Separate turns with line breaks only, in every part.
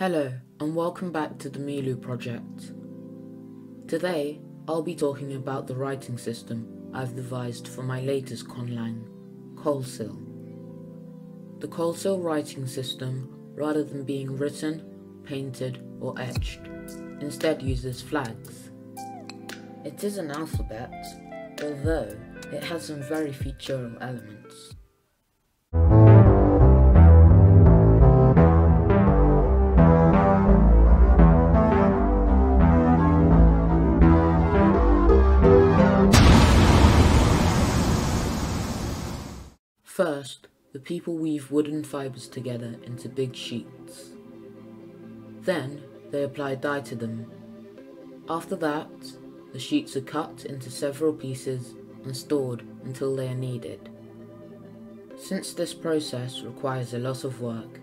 Hello and welcome back to the Milu project. Today I'll be talking about the writing system I've devised for my latest conlang, Kolsil. The Kolsil writing system, rather than being written, painted or etched, instead uses flags. It is an alphabet, although it has some very featural elements. First, the people weave wooden fibres together into big sheets. Then, they apply dye to them. After that, the sheets are cut into several pieces and stored until they are needed. Since this process requires a lot of work,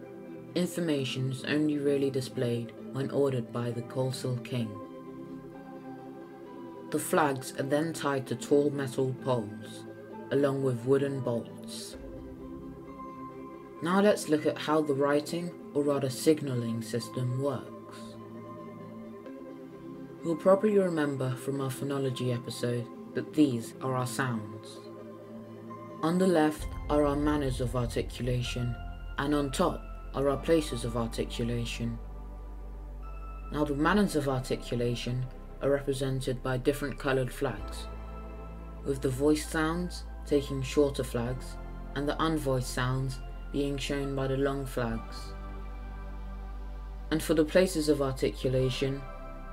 information is only really displayed when ordered by the Kolsil king. The flags are then tied to tall metal poles, along with wooden bolts. Now let's look at how the writing, or rather signalling system works. You'll probably remember from our phonology episode that these are our sounds. On the left are our manners of articulation, and on top are our places of articulation. Now the manners of articulation are represented by different coloured flags, with the voiced sounds taking shorter flags and the unvoiced sounds being shown by the long flags. And for the places of articulation,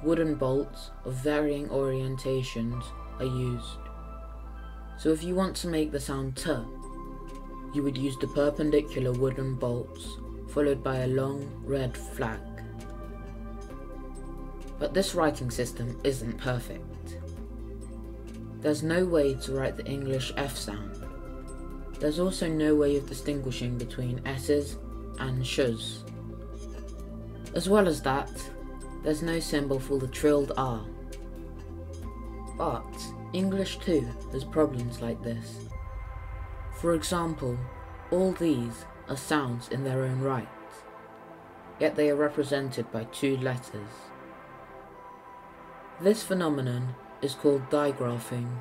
wooden bolts of varying orientations are used. So if you want to make the sound t, you would use the perpendicular wooden bolts followed by a long red flag. But this writing system isn't perfect. There's no way to write the English F sound. There's also no way of distinguishing between S's and sh's. As well as that, there's no symbol for the trilled R. But English too has problems like this. For example, all these are sounds in their own right, yet they are represented by two letters. This phenomenon is called digraphing.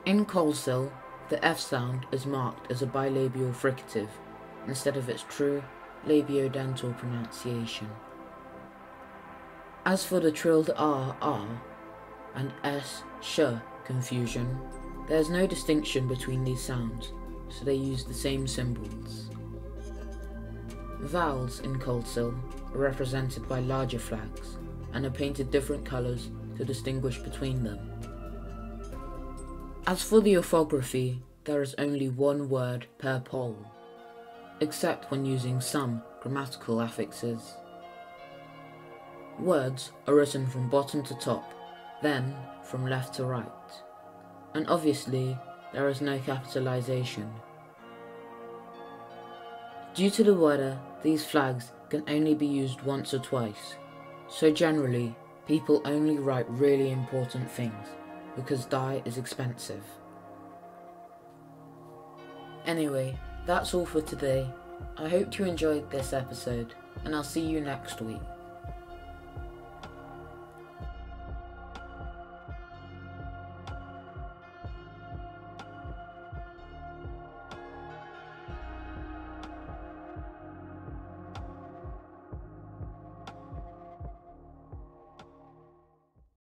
In Kolsil, the F sound is marked as a bilabial fricative instead of its true labiodental pronunciation. As for the trilled R and sh confusion, there is no distinction between these sounds, so they use the same symbols. Vowels in Kolsil are represented by larger flags and are painted different colours to distinguish between them. As for the orthography, there is only one word per pole, except when using some grammatical affixes. Words are written from bottom to top, then from left to right, and obviously there is no capitalization. Due to the weather, these flags can only be used once or twice, so generally people only write really important things, because dye is expensive. Anyway, that's all for today. I hope you enjoyed this episode, and I'll see you next week.